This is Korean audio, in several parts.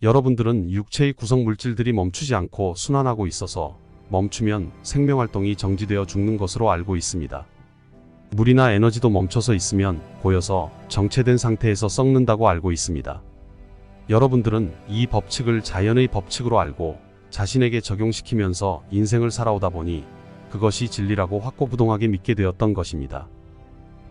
여러분들은 육체의 구성 물질들이 멈추지 않고 순환하고 있어서 멈추면 생명활동이 정지되어 죽는 것으로 알고 있습니다. 물이나 에너지도 멈춰서 있으면 고여서 정체된 상태에서 썩는다고 알고 있습니다. 여러분들은 이 법칙을 자연의 법칙으로 알고 자신에게 적용시키면서 인생을 살아오다 보니 그것이 진리라고 확고부동하게 믿게 되었던 것입니다.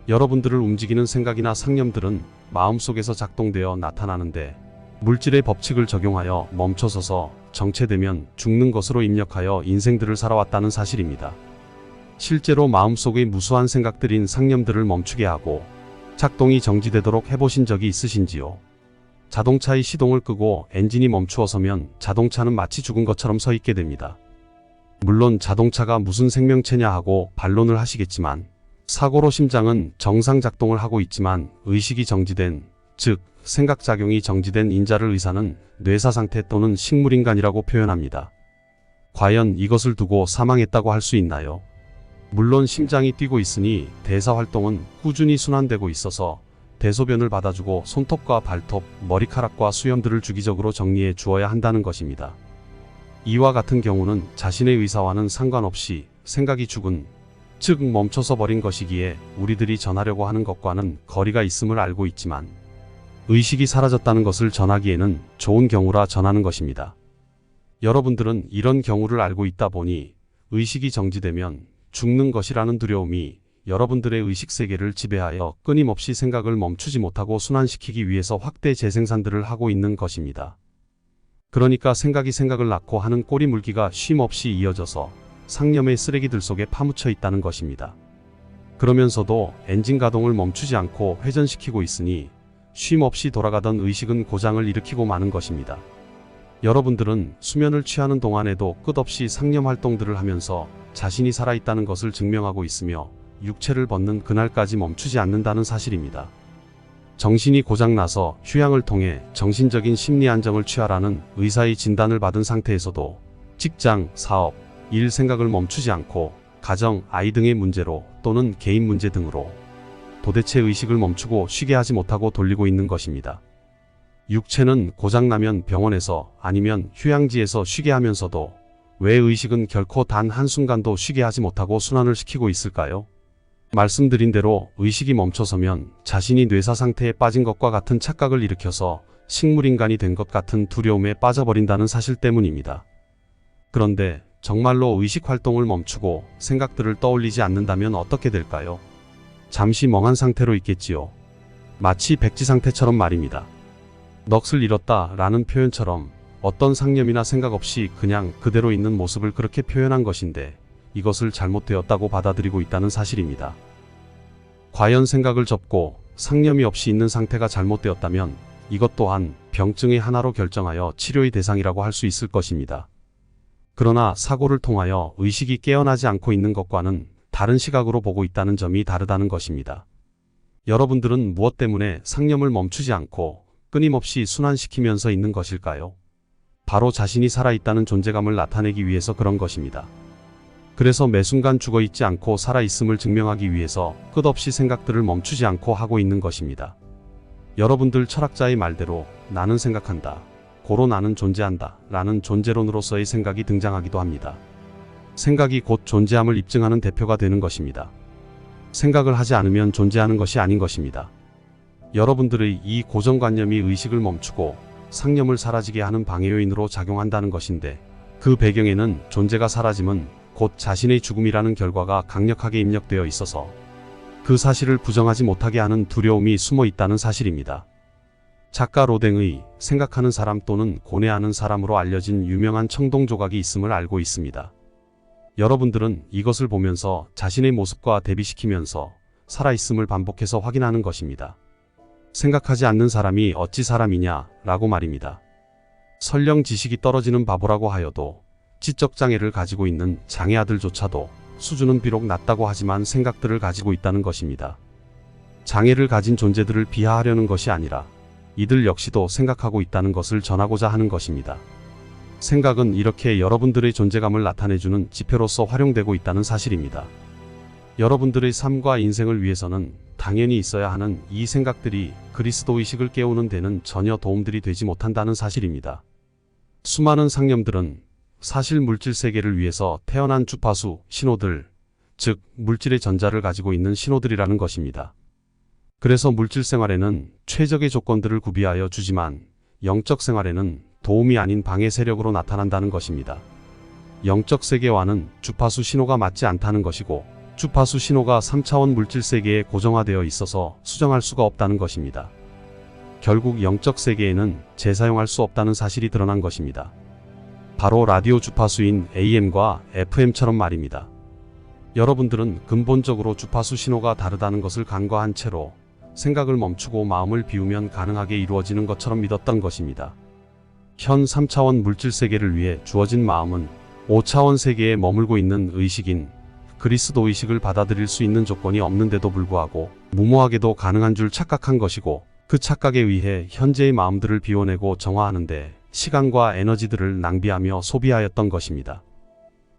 여러분들을 움직이는 생각이나 상념들은 마음속에서 작동되어 나타나는데 물질의 법칙을 적용하여 멈춰서서 정체되면 죽는 것으로 입력하여 인생들을 살아왔다는 사실입니다. 실제로 마음속의 무수한 생각들인 상념들을 멈추게 하고 작동이 정지되도록 해보신 적이 있으신지요? 자동차의 시동을 끄고 엔진이 멈추어 서면 자동차는 마치 죽은 것처럼 서 있게 됩니다. 물론 자동차가 무슨 생명체냐 하고 반론을 하시겠지만 사고로 심장은 정상 작동을 하고 있지만 의식이 정지된, 즉 생각작용이 정지된 인자를 의사는 뇌사상태 또는 식물인간이라고 표현합니다. 과연 이것을 두고 사망했다고 할 수 있나요? 물론 심장이 뛰고 있으니 대사활동은 꾸준히 순환되고 있어서 대소변을 받아주고 손톱과 발톱, 머리카락과 수염들을 주기적으로 정리해 주어야 한다는 것입니다. 이와 같은 경우는 자신의 의사와는 상관없이 생각이 죽은, 즉 멈춰서 버린 것이기에 우리들이 전하려고 하는 것과는 거리가 있음을 알고 있지만 의식이 사라졌다는 것을 전하기에는 좋은 경우라 전하는 것입니다. 여러분들은 이런 경우를 알고 있다 보니 의식이 정지되면 죽는 것이라는 두려움이 여러분들의 의식세계를 지배하여 끊임없이 생각을 멈추지 못하고 순환시키기 위해서 확대 재생산들을 하고 있는 것입니다. 그러니까 생각이 생각을 낳고 하는 꼬리 물기가 쉼없이 이어져서 상념의 쓰레기들 속에 파묻혀 있다는 것입니다. 그러면서도 엔진 가동을 멈추지 않고 회전시키고 있으니 쉼없이 돌아가던 의식은 고장을 일으키고 마는 것입니다. 여러분들은 수면을 취하는 동안에도 끝없이 상념 활동들을 하면서 자신이 살아있다는 것을 증명하고 있으며 육체를 벗는 그날까지 멈추지 않는다는 사실입니다. 정신이 고장나서 휴양을 통해 정신적인 심리 안정을 취하라는 의사의 진단을 받은 상태에서도 직장, 사업, 일 생각을 멈추지 않고 가정, 아이 등의 문제로 또는 개인 문제 등으로 도대체 의식을 멈추고 쉬게 하지 못하고 돌리고 있는 것입니다. 육체는 고장나면 병원에서 아니면 휴양지에서 쉬게 하면서도 왜 의식은 결코 단 한순간도 쉬게 하지 못하고 순환을 시키고 있을까요? 말씀드린 대로 의식이 멈춰서면 자신이 뇌사 상태에 빠진 것과 같은 착각을 일으켜서 식물인간이 된 것 같은 두려움에 빠져버린다는 사실 때문입니다. 그런데 정말로 의식 활동을 멈추고 생각들을 떠올리지 않는다면 어떻게 될까요? 잠시 멍한 상태로 있겠지요. 마치 백지 상태처럼 말입니다. 넋을 잃었다 라는 표현처럼 어떤 상념이나 생각 없이 그냥 그대로 있는 모습을 그렇게 표현한 것인데 이것을 잘못되었다고 받아들이고 있다는 사실입니다. 과연 생각을 접고 상념이 없이 있는 상태가 잘못되었다면 이것 또한 병증의 하나로 결정하여 치료의 대상이라고 할 수 있을 것입니다. 그러나 사고를 통하여 의식이 깨어나지 않고 있는 것과는 다른 시각으로 보고 있다는 점이 다르다는 것입니다. 여러분들은 무엇 때문에 상념을 멈추지 않고 끊임없이 순환시키면서 있는 것일까요? 바로 자신이 살아있다는 존재감을 나타내기 위해서 그런 것입니다. 그래서 매순간 죽어있지 않고 살아있음을 증명하기 위해서 끝없이 생각들을 멈추지 않고 하고 있는 것입니다. 여러분들 철학자의 말대로 나는 생각한다, 고로 나는 존재한다 라는 존재론으로서의 생각이 등장하기도 합니다. 생각이 곧 존재함을 입증하는 대표가 되는 것입니다. 생각을 하지 않으면 존재하는 것이 아닌 것입니다. 여러분들의 이 고정관념이 의식을 멈추고 상념을 사라지게 하는 방해 요인으로 작용한다는 것인데 그 배경에는 존재가 사라짐은 곧 자신의 죽음이라는 결과가 강력하게 입력되어 있어서 그 사실을 부정하지 못하게 하는 두려움이 숨어 있다는 사실입니다. 작가 로댕의 생각하는 사람 또는 고뇌하는 사람으로 알려진 유명한 청동조각이 있음을 알고 있습니다. 여러분들은 이것을 보면서 자신의 모습과 대비시키면서 살아있음을 반복해서 확인하는 것입니다. 생각하지 않는 사람이 어찌 사람이냐 라고 말입니다. 설령 지식이 떨어지는 바보라고 하여도 지적장애를 가지고 있는 장애아들조차도 수준은 비록 낮다고 하지만 생각들을 가지고 있다는 것입니다. 장애를 가진 존재들을 비하하려는 것이 아니라 이들 역시도 생각하고 있다는 것을 전하고자 하는 것입니다. 생각은 이렇게 여러분들의 존재감을 나타내주는 지표로서 활용되고 있다는 사실입니다. 여러분들의 삶과 인생을 위해서는 당연히 있어야 하는 이 생각들이 그리스도의식을 깨우는 데는 전혀 도움들이 되지 못한다는 사실입니다. 수많은 상념들은 사실 물질 세계를 위해서 태어난 주파수 신호들, 즉 물질의 전자를 가지고 있는 신호들이라는 것입니다. 그래서 물질 생활에는 최적의 조건들을 구비하여 주지만 영적 생활에는 도움이 아닌 방해 세력으로 나타난다는 것입니다. 영적 세계와는 주파수 신호가 맞지 않다는 것이고 주파수 신호가 3차원 물질 세계에 고정화되어 있어서 수정할 수가 없다는 것입니다. 결국 영적 세계에는 재사용할 수 없다는 사실이 드러난 것입니다. 바로 라디오 주파수인 AM과 FM처럼 말입니다. 여러분들은 근본적으로 주파수 신호가 다르다는 것을 간과한 채로 생각을 멈추고 마음을 비우면 가능하게 이루어지는 것처럼 믿었던 것입니다. 현 3차원 물질 세계를 위해 주어진 마음은 5차원 세계에 머물고 있는 의식인 그리스도 의식을 받아들일 수 있는 조건이 없는데도 불구하고 무모하게도 가능한 줄 착각한 것이고 그 착각에 의해 현재의 마음들을 비워내고 정화하는데 시간과 에너지들을 낭비하며 소비하였던 것입니다.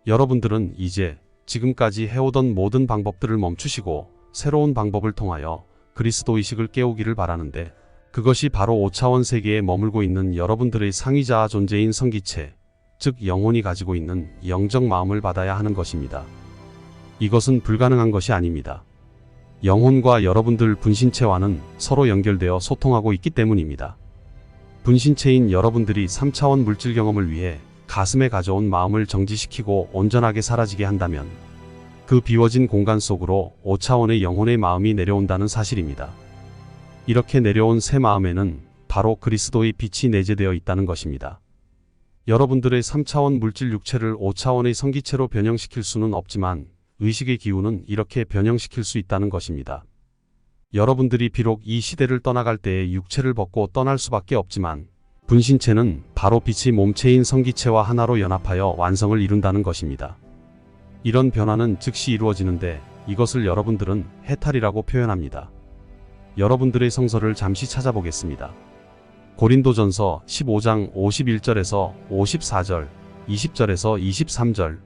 여러분들은 이제 지금까지 해오던 모든 방법들을 멈추시고 새로운 방법을 통하여 그리스도 의식을 깨우기를 바라는데 그것이 바로 5차원 세계에 머물고 있는 여러분들의 상위자아 존재인 성기체, 즉 영혼이 가지고 있는 영적 마음을 받아야 하는 것입니다. 이것은 불가능한 것이 아닙니다. 영혼과 여러분들 분신체와는 서로 연결되어 소통하고 있기 때문입니다. 분신체인 여러분들이 3차원 물질 경험을 위해 가슴에 가져온 마음을 정지시키고 온전하게 사라지게 한다면 그 비워진 공간 속으로 5차원의 영혼의 마음이 내려온다는 사실입니다. 이렇게 내려온 새 마음에는 바로 그리스도의 빛이 내재되어 있다는 것입니다. 여러분들의 3차원 물질 육체를 5차원의 성기체로 변형시킬 수는 없지만 의식의 기운은 이렇게 변형시킬 수 있다는 것입니다. 여러분들이 비록 이 시대를 떠나갈 때에 육체를 벗고 떠날 수밖에 없지만 분신체는 바로 빛의 몸체인 성기체와 하나로 연합하여 완성을 이룬다는 것입니다. 이런 변화는 즉시 이루어지는데 이것을 여러분들은 해탈이라고 표현합니다. 여러분들의 성서를 잠시 찾아보겠습니다. 고린도전서 15장 51절에서 54절, 20절에서 23절.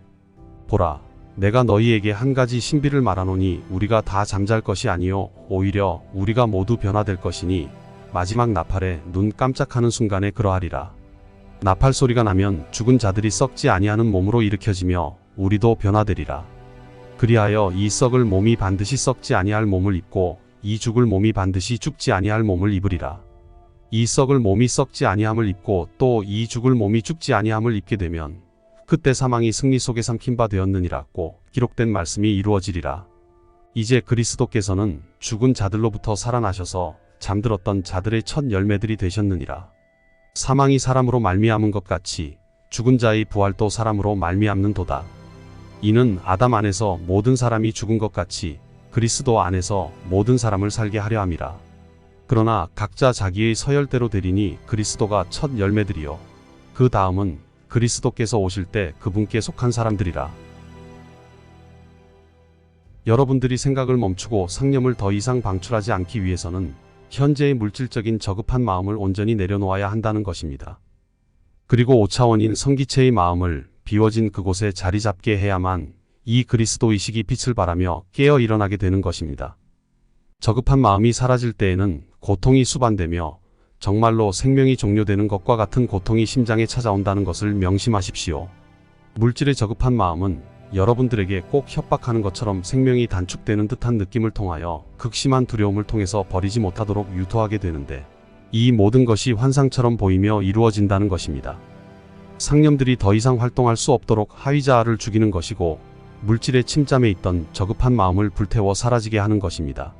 보라, 내가 너희에게 한 가지 신비를 말하노니 우리가 다 잠잘 것이 아니요 오히려 우리가 모두 변화될 것이니 마지막 나팔에 눈 깜짝하는 순간에 그러하리라. 나팔 소리가 나면 죽은 자들이 썩지 아니하는 몸으로 일으켜지며 우리도 변화되리라. 그리하여 이 썩을 몸이 반드시 썩지 아니할 몸을 입고 이 죽을 몸이 반드시 죽지 아니할 몸을 입으리라. 이 썩을 몸이 썩지 아니함을 입고 또 이 죽을 몸이 죽지 아니함을 입게 되면 그때 사망이 승리 속에 삼킨 바 되었느니라고 기록된 말씀이 이루어지리라. 이제 그리스도께서는 죽은 자들로부터 살아나셔서 잠들었던 자들의 첫 열매들이 되셨느니라. 사망이 사람으로 말미암은 것 같이 죽은 자의 부활도 사람으로 말미암는도다. 이는 아담 안에서 모든 사람이 죽은 것 같이 그리스도 안에서 모든 사람을 살게 하려 함이라. 그러나 각자 자기의 서열대로 되리니 그리스도가 첫 열매들이요 그 다음은 그리스도께서 오실 때 그분께 속한 사람들이라. 여러분들이 생각을 멈추고 상념을 더 이상 방출하지 않기 위해서는 현재의 물질적인 저급한 마음을 온전히 내려놓아야 한다는 것입니다. 그리고 5차원인 성기체의 마음을 비워진 그곳에 자리 잡게 해야만 이 그리스도 의식이 빛을 발하며 깨어 일어나게 되는 것입니다. 저급한 마음이 사라질 때에는 고통이 수반되며 정말로 생명이 종료되는 것과 같은 고통이 심장에 찾아온다는 것을 명심하십시오. 물질의 저급한 마음은 여러분들에게 꼭 협박하는 것처럼 생명이 단축되는 듯한 느낌을 통하여 극심한 두려움을 통해서 버리지 못하도록 유도하게 되는데 이 모든 것이 환상처럼 보이며 이루어진다는 것입니다. 상념들이 더 이상 활동할 수 없도록 하위자아를 죽이는 것이고 물질의 침잠에 있던 저급한 마음을 불태워 사라지게 하는 것입니다.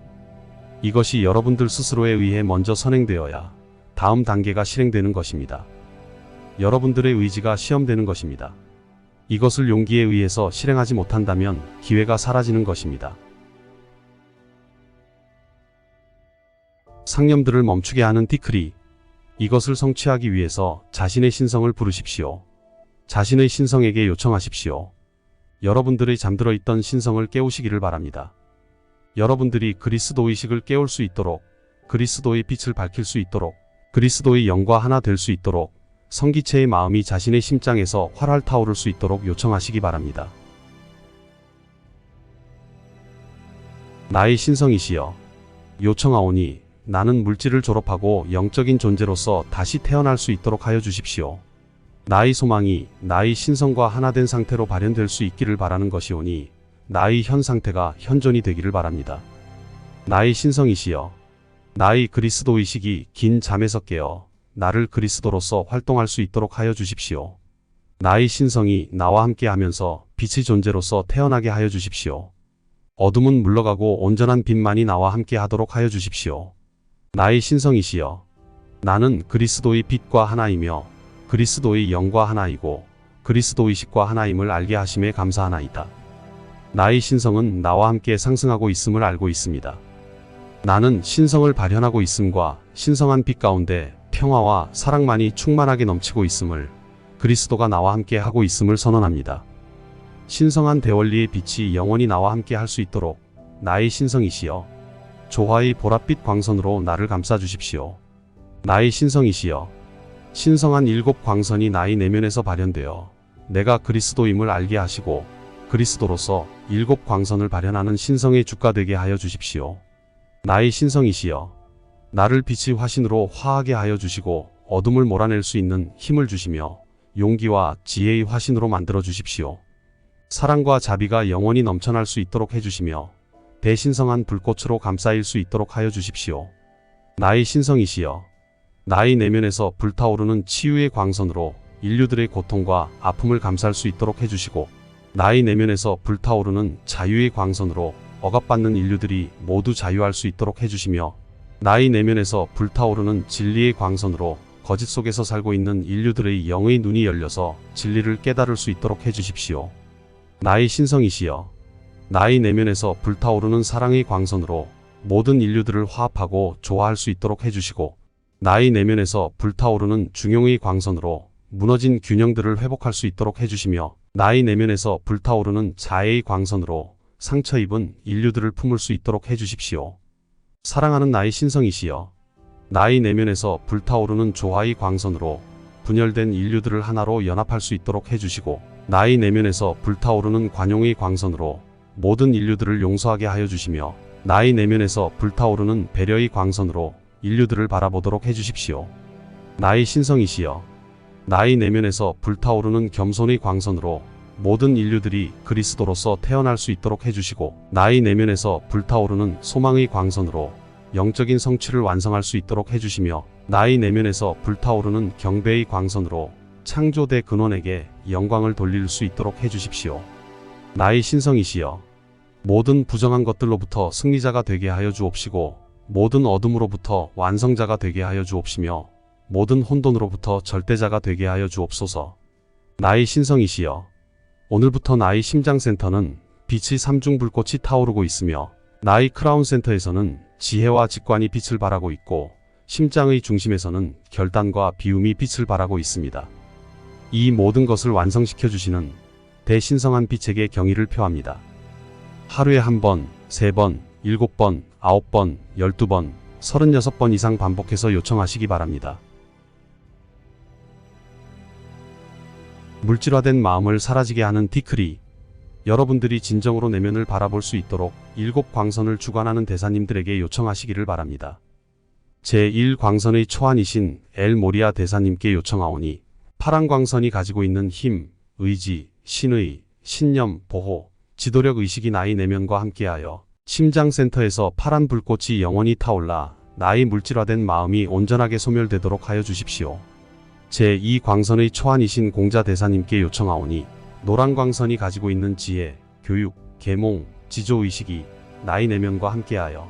이것이 여러분들 스스로에 의해 먼저 선행되어야 다음 단계가 실행되는 것입니다. 여러분들의 의지가 시험되는 것입니다. 이것을 용기에 의해서 실행하지 못한다면 기회가 사라지는 것입니다. 상념들을 멈추게 하는 디크리. 이것을 성취하기 위해서 자신의 신성을 부르십시오. 자신의 신성에게 요청하십시오. 여러분들의 잠들어 있던 신성을 깨우시기를 바랍니다. 여러분들이 그리스도 의식을 깨울 수 있도록, 그리스도의 빛을 밝힐 수 있도록, 그리스도의 영과 하나 될 수 있도록, 성기체의 마음이 자신의 심장에서 활활 타오를 수 있도록 요청하시기 바랍니다. 나의 신성이시여, 요청하오니 나는 물질을 졸업하고 영적인 존재로서 다시 태어날 수 있도록 하여 주십시오. 나의 소망이 나의 신성과 하나된 상태로 발현될 수 있기를 바라는 것이오니 나의 현 상태가 현존이 되기를 바랍니다. 나의 신성이시여, 나의 그리스도의식이 긴 잠에서 깨어 나를 그리스도로서 활동할 수 있도록 하여 주십시오. 나의 신성이 나와 함께 하면서 빛의 존재로서 태어나게 하여 주십시오. 어둠은 물러가고 온전한 빛만이 나와 함께 하도록 하여 주십시오. 나의 신성이시여, 나는 그리스도의 빛과 하나이며 그리스도의 영과 하나이고 그리스도의식과 하나임을 알게 하심에 감사하나이다. 나의 신성은 나와 함께 상승하고 있음을 알고 있습니다. 나는 신성을 발현하고 있음과 신성한 빛 가운데 평화와 사랑만이 충만하게 넘치고 있음을, 그리스도가 나와 함께 하고 있음을 선언합니다. 신성한 대원리의 빛이 영원히 나와 함께 할 수 있도록 나의 신성이시여, 조화의 보랏빛 광선으로 나를 감싸 주십시오. 나의 신성이시여, 신성한 7 광선이 나의 내면에서 발현되어 내가 그리스도임을 알게 하시고 그리스도로서 7 광선을 발현하는 신성의 주가 되게 하여 주십시오. 나의 신성이시여, 나를 빛의 화신으로 화하게 하여 주시고 어둠을 몰아낼 수 있는 힘을 주시며 용기와 지혜의 화신으로 만들어 주십시오. 사랑과 자비가 영원히 넘쳐날 수 있도록 해주시며 대신성한 불꽃으로 감싸일 수 있도록 하여 주십시오. 나의 신성이시여, 나의 내면에서 불타오르는 치유의 광선으로 인류들의 고통과 아픔을 감쌀 수 있도록 해주시고 나의 내면에서 불타오르는 자유의 광선으로 억압받는 인류들이 모두 자유할 수 있도록 해주시며 나의 내면에서 불타오르는 진리의 광선으로 거짓 속에서 살고 있는 인류들의 영의 눈이 열려서 진리를 깨달을 수 있도록 해주십시오. 나의 신성이시여, 나의 내면에서 불타오르는 사랑의 광선으로 모든 인류들을 화합하고 조화할 수 있도록 해주시고 나의 내면에서 불타오르는 중용의 광선으로 무너진 균형들을 회복할 수 있도록 해주시며 나의 내면에서 불타오르는 자애의 광선으로 상처 입은 인류들을 품을 수 있도록 해주십시오. 사랑하는 나의 신성이시여, 나의 내면에서 불타오르는 조화의 광선으로 분열된 인류들을 하나로 연합할 수 있도록 해주시고 나의 내면에서 불타오르는 관용의 광선으로 모든 인류들을 용서하게 하여 주시며 나의 내면에서 불타오르는 배려의 광선으로 인류들을 바라보도록 해주십시오. 나의 신성이시여, 나의 내면에서 불타오르는 겸손의 광선으로 모든 인류들이 그리스도로서 태어날 수 있도록 해주시고 나의 내면에서 불타오르는 소망의 광선으로 영적인 성취를 완성할 수 있도록 해주시며 나의 내면에서 불타오르는 경배의 광선으로 창조대 근원에게 영광을 돌릴 수 있도록 해주십시오. 나의 신성이시여, 모든 부정한 것들로부터 승리자가 되게 하여 주옵시고 모든 어둠으로부터 완성자가 되게 하여 주옵시며 모든 혼돈으로부터 절대자가 되게 하여 주옵소서. 나의 신성이시여, 오늘부터 나의 심장센터는 빛의 삼중불꽃이 타오르고 있으며 나의 크라운센터에서는 지혜와 직관이 빛을 발하고 있고 심장의 중심에서는 결단과 비움이 빛을 발하고 있습니다. 이 모든 것을 완성시켜 주시는 대신성한 빛에게 경의를 표합니다. 하루에 1번, 3번, 7번, 9번, 12번, 36번 이상 반복해서 요청하시기 바랍니다. 물질화된 마음을 사라지게 하는 디크리. 여러분들이 진정으로 내면을 바라볼 수 있도록 7 광선을 주관하는 대사님들에게 요청하시기를 바랍니다. 제1광선의 초안이신 엘 모리아 대사님께 요청하오니 파란 광선이 가지고 있는 힘, 의지, 신의, 신념, 보호, 지도력 의식이 나의 내면과 함께하여 심장센터에서 파란 불꽃이 영원히 타올라 나의 물질화된 마음이 온전하게 소멸되도록 하여 주십시오. 제2광선의 초안이신 공자 대사님께 요청하오니 노란 광선이 가지고 있는 지혜, 교육, 계몽, 지조의식이 나의 내면과 함께하여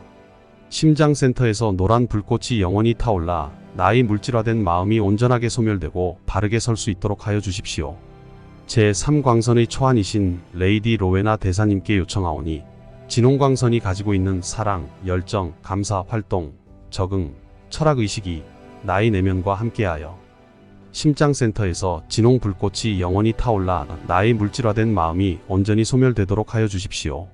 심장센터에서 노란 불꽃이 영원히 타올라 나의 물질화된 마음이 온전하게 소멸되고 바르게 설 수 있도록 하여 주십시오. 제3광선의 초안이신 레이디 로웨나 대사님께 요청하오니 진홍광선이 가지고 있는 사랑, 열정, 감사, 활동, 적응, 철학의식이 나의 내면과 함께하여 심장센터에서 진홍 불꽃이 영원히 타올라 나의 물질화된 마음이 온전히 소멸되도록 하여 주십시오.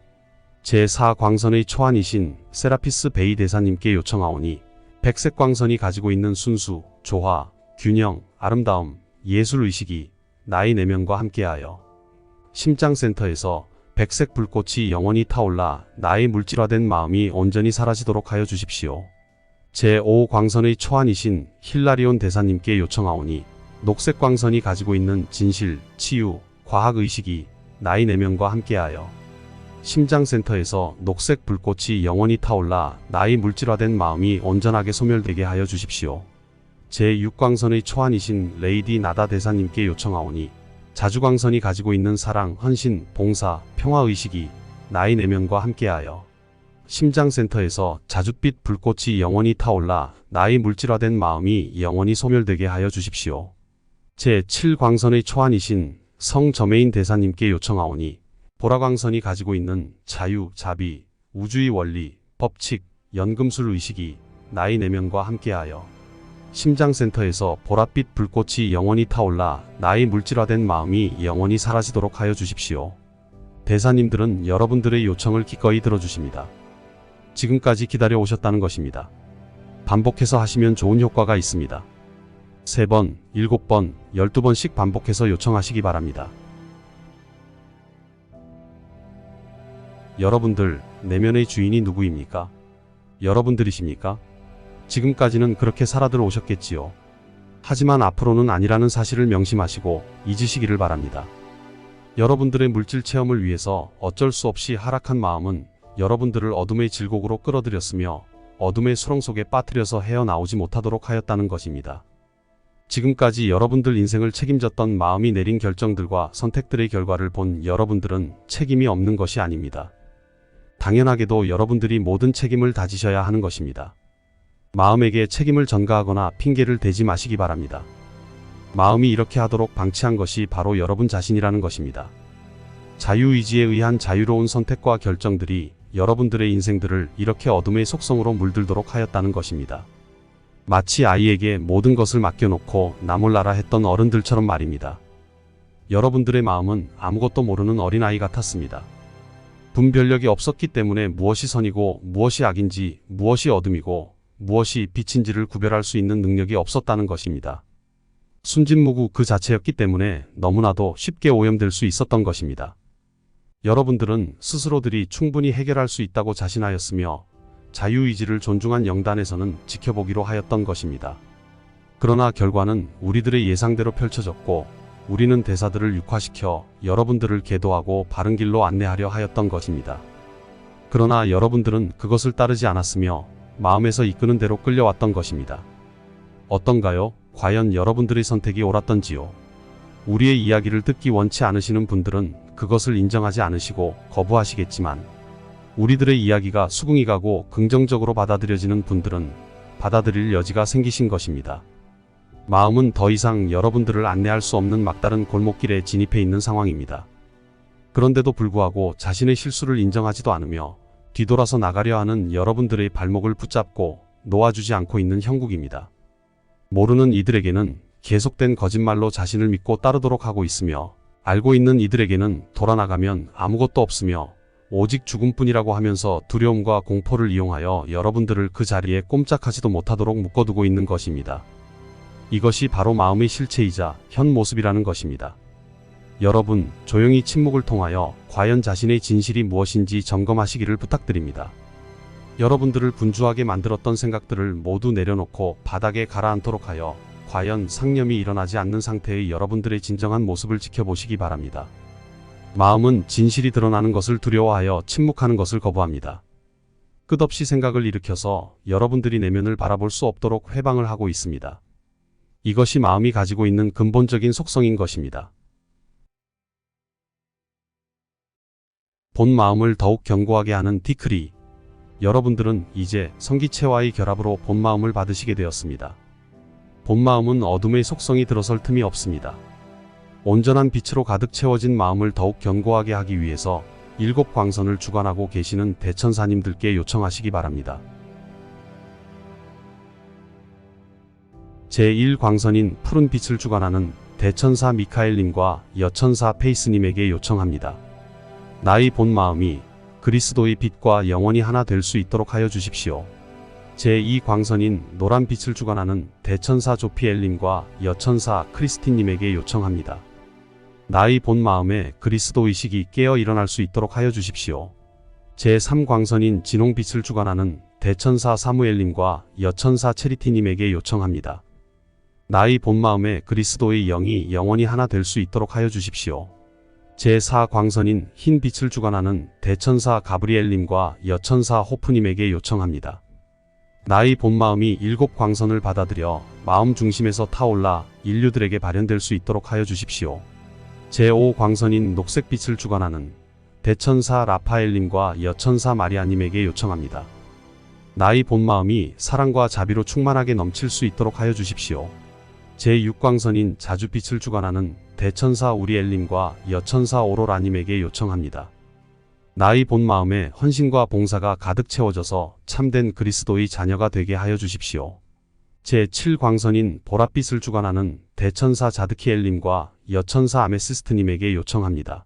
제4광선의 초안이신 세라피스 베이 대사님께 요청하오니 백색 광선이 가지고 있는 순수, 조화, 균형, 아름다움, 예술의식이 나의 내면과 함께하여 심장센터에서 백색 불꽃이 영원히 타올라 나의 물질화된 마음이 온전히 사라지도록 하여 주십시오. 제5광선의 초안이신 힐라리온 대사님께 요청하오니 녹색 광선이 가지고 있는 진실, 치유, 과학의식이 나의 내면과 함께하여 심장센터에서 녹색 불꽃이 영원히 타올라 나의 물질화된 마음이 온전하게 소멸되게 하여 주십시오. 제6광선의 초안이신 레이디 나다 대사님께 요청하오니 자주광선이 가지고 있는 사랑, 헌신, 봉사, 평화의식이 나의 내면과 함께하여 심장센터에서 자줏빛 불꽃이 영원히 타올라 나의 물질화된 마음이 영원히 소멸되게 하여 주십시오. 제7광선의 초안이신 성저메인 대사님께 요청하오니 보라광선이 가지고 있는 자유, 자비, 우주의 원리, 법칙, 연금술 의식이 나의 내면과 함께하여 심장센터에서 보랏빛 불꽃이 영원히 타올라 나의 물질화된 마음이 영원히 사라지도록 하여 주십시오. 대사님들은 여러분들의 요청을 기꺼이 들어주십니다. 지금까지 기다려 오셨다는 것입니다. 반복해서 하시면 좋은 효과가 있습니다. 3번, 7번, 12번씩 반복해서 요청하시기 바랍니다. 여러분들, 내면의 주인이 누구입니까? 여러분들이십니까? 지금까지는 그렇게 살아들 오셨겠지요. 하지만 앞으로는 아니라는 사실을 명심하시고 잊으시기를 바랍니다. 여러분들의 물질 체험을 위해서 어쩔 수 없이 하락한 마음은 여러분들을 어둠의 질곡으로 끌어들였으며 어둠의 수렁 속에 빠뜨려서 헤어나오지 못하도록 하였다는 것입니다. 지금까지 여러분들 인생을 책임졌던 마음이 내린 결정들과 선택들의 결과를 본 여러분들은 책임이 없는 것이 아닙니다. 당연하게도 여러분들이 모든 책임을 다지셔야 하는 것입니다. 마음에게 책임을 전가하거나 핑계를 대지 마시기 바랍니다. 마음이 이렇게 하도록 방치한 것이 바로 여러분 자신이라는 것입니다. 자유의지에 의한 자유로운 선택과 결정들이 여러분들의 인생들을 이렇게 어둠의 속성으로 물들도록 하였다는 것입니다. 마치 아이에게 모든 것을 맡겨놓고 나 몰라라 했던 어른들처럼 말입니다. 여러분들의 마음은 아무것도 모르는 어린아이 같았습니다. 분별력이 없었기 때문에 무엇이 선이고 무엇이 악인지, 무엇이 어둠이고 무엇이 빛인지를 구별할 수 있는 능력이 없었다는 것입니다. 순진무구 그 자체였기 때문에 너무나도 쉽게 오염될 수 있었던 것입니다. 여러분들은 스스로들이 충분히 해결할 수 있다고 자신하였으며 자유의지를 존중한 영단에서는 지켜보기로 하였던 것입니다. 그러나 결과는 우리들의 예상대로 펼쳐졌고 우리는 대사들을 육화시켜 여러분들을 계도하고 바른 길로 안내하려 하였던 것입니다. 그러나 여러분들은 그것을 따르지 않았으며 마음에서 이끄는 대로 끌려왔던 것입니다. 어떤가요? 과연 여러분들의 선택이 옳았던지요? 우리의 이야기를 듣기 원치 않으시는 분들은 그것을 인정하지 않으시고 거부하시겠지만 우리들의 이야기가 수긍이 가고 긍정적으로 받아들여지는 분들은 받아들일 여지가 생기신 것입니다. 마음은 더 이상 여러분들을 안내할 수 없는 막다른 골목길에 진입해 있는 상황입니다. 그런데도 불구하고 자신의 실수를 인정하지도 않으며 뒤돌아서 나가려 하는 여러분들의 발목을 붙잡고 놓아주지 않고 있는 형국입니다. 모르는 이들에게는 계속된 거짓말로 자신을 믿고 따르도록 하고 있으며 알고 있는 이들에게는 돌아나가면 아무것도 없으며 오직 죽음뿐이라고 하면서 두려움과 공포를 이용하여 여러분들을 그 자리에 꼼짝하지도 못하도록 묶어두고 있는 것입니다. 이것이 바로 마음의 실체이자 현 모습이라는 것입니다. 여러분, 조용히 침묵을 통하여 과연 자신의 진실이 무엇인지 점검하시기를 부탁드립니다. 여러분들을 분주하게 만들었던 생각들을 모두 내려놓고 바닥에 가라앉도록 하여 과연 상념이 일어나지 않는 상태의 여러분들의 진정한 모습을 지켜보시기 바랍니다. 마음은 진실이 드러나는 것을 두려워하여 침묵하는 것을 거부합니다. 끝없이 생각을 일으켜서 여러분들이 내면을 바라볼 수 없도록 회방을 하고 있습니다. 이것이 마음이 가지고 있는 근본적인 속성인 것입니다. 본 마음을 더욱 견고하게 하는 디크리. 여러분들은 이제 성기체와의 결합으로 본 마음을 받으시게 되었습니다. 본 마음은 어둠의 속성이 들어설 틈이 없습니다. 온전한 빛으로 가득 채워진 마음을 더욱 견고하게 하기 위해서 7광선을 주관하고 계시는 대천사님들께 요청하시기 바랍니다. 제1광선인 푸른 빛을 주관하는 대천사 미카엘님과 여천사 페이스님에게 요청합니다. 나의 본 마음이 그리스도의 빛과 영원히 하나 될 수 있도록 하여 주십시오. 제2광선인 노란 빛을 주관하는 대천사 조피엘님과 여천사 크리스틴님에게 요청합니다. 나의 본 마음에 그리스도 의식이 깨어 일어날 수 있도록 하여 주십시오. 제3광선인 진홍빛을 주관하는 대천사 사무엘님과 여천사 체리티님에게 요청합니다. 나의 본 마음에 그리스도의 영이 영원히 하나 될 수 있도록 하여 주십시오. 제4광선인 흰빛을 주관하는 대천사 가브리엘님과 여천사 호프님에게 요청합니다. 나의 본 마음이 7광선을 받아들여 마음 중심에서 타올라 인류들에게 발현될 수 있도록 하여 주십시오. 제5광선인 녹색빛을 주관하는 대천사 라파엘님과 여천사 마리아님에게 요청합니다. 나의 본 마음이 사랑과 자비로 충만하게 넘칠 수 있도록 하여 주십시오. 제6광선인 자주빛을 주관하는 대천사 우리엘님과 여천사 오로라님에게 요청합니다. 나의 본 마음에 헌신과 봉사가 가득 채워져서 참된 그리스도의 자녀가 되게 하여 주십시오. 제7광선인 보랏빛을 주관하는 대천사 자드키엘님과 여천사 아메시스트님에게 요청합니다.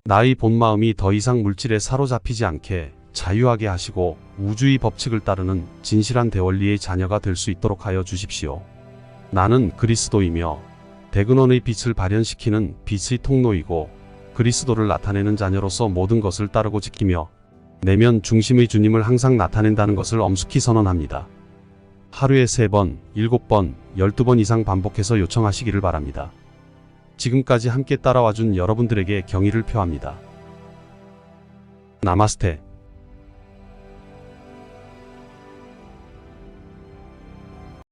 나의 본 마음이 더 이상 물질에 사로잡히지 않게 자유하게 하시고 우주의 법칙을 따르는 진실한 대원리의 자녀가 될 수 있도록 하여 주십시오. 나는 그리스도이며 대근원의 빛을 발현시키는 빛의 통로이고 그리스도를 나타내는 자녀로서 모든 것을 따르고 지키며 내면 중심의 주님을 항상 나타낸다는 것을 엄숙히 선언합니다. 하루에 3번, 7번, 12번 이상 반복해서 요청하시기를 바랍니다. 지금까지 함께 따라와준 여러분들에게 경의를 표합니다. 나마스테.